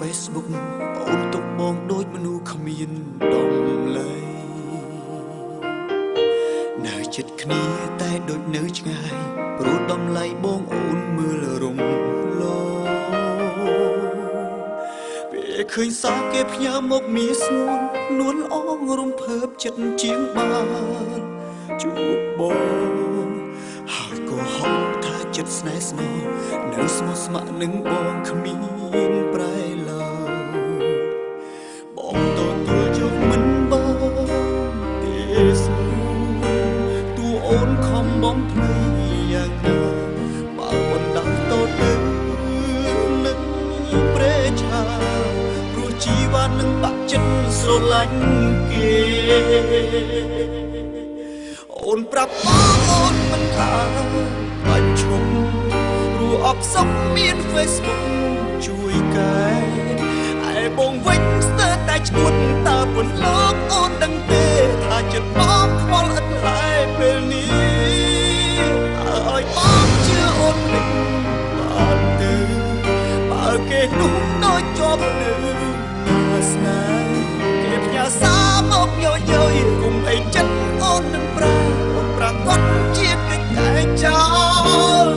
Facebook អូនទុកបងដូចមនុស្សគ្មានដំឡៃនៅចិត្តគ្នាតែដូចនៅឆ្ងាយព្រោះដំឡៃបងអូនមើលរំលងពេលឃើញសារគេផ្ញើមកមានស្នួននួនអងរំភើបចិត្តជាងបានជួបបងហើយក៏ហៅថាចិត្តស្នេហ៍ស្នោនៅស្មោះស្ម័គ្រនឹងបងគ្មានប្រែឡើយបងទទួលយកមិនបានទេស្នូទូអូនខំបំភ្លៃយ៉ាងណាបើបណ្ដាស់តទៅនឹងព្រែឆាព្រោះជីវ៉ានឹងបាក់ចិត្តស្រឡាញ់គេអូនប្រាប់បងអូនមិនថាបាច់ឈប់ព្រោះអបសុខមាន Facebook ជួយកែឯបងវិញស្ទើរតែឈួតតើពន្លកអូនដឹងទេថាចិត្តបងខ្វល់ឥតឡើយពេលនេះឲ្យបងជឿអូនវិញបានទៅបើគេនោះដូចជាប់នៅស្នេហ៍គេផ្ញើសារមកយោយគុំអីចិត្តអូននឹងប្រកបជាកិច្ចតែចោល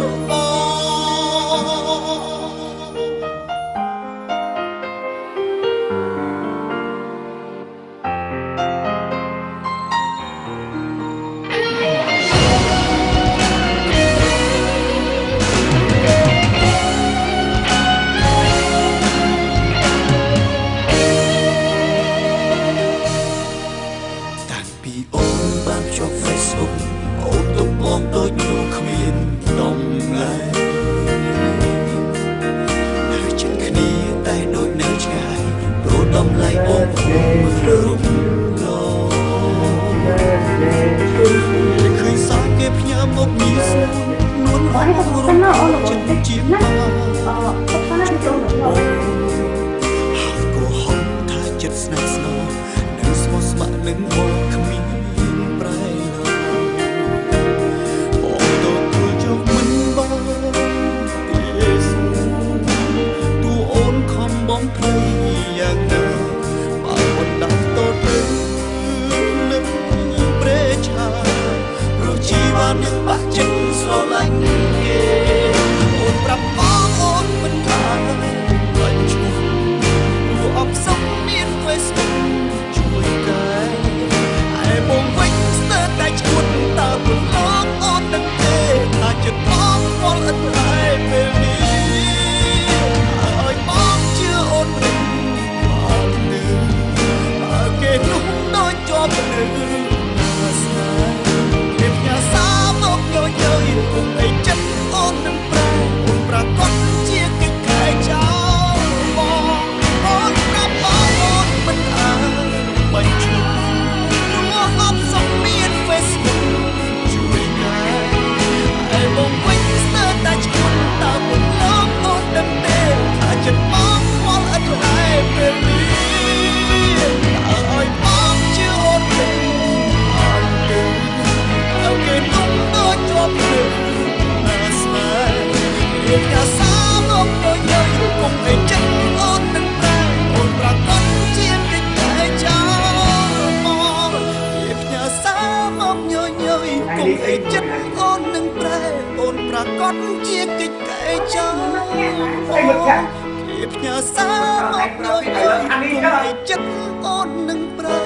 ផ្ញើសារមកយោយគុំឲ្យចិត្តអូននឹងប្រែ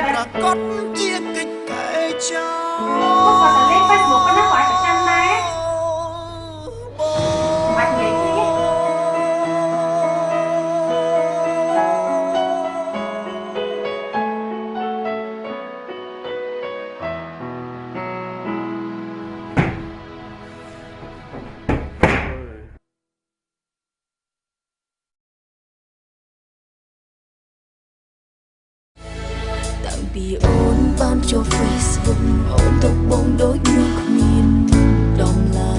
ប្រកបជាកិច្ចកែចោលគាត់តែលេខ Facebook ប៉ុណ្ណាគាត់ប្រចាំដែរបាច់និយាយទេពីអូនបានចូល Facebook អូនទុកបងដូចមនុស្សគ្មានដំឡៃ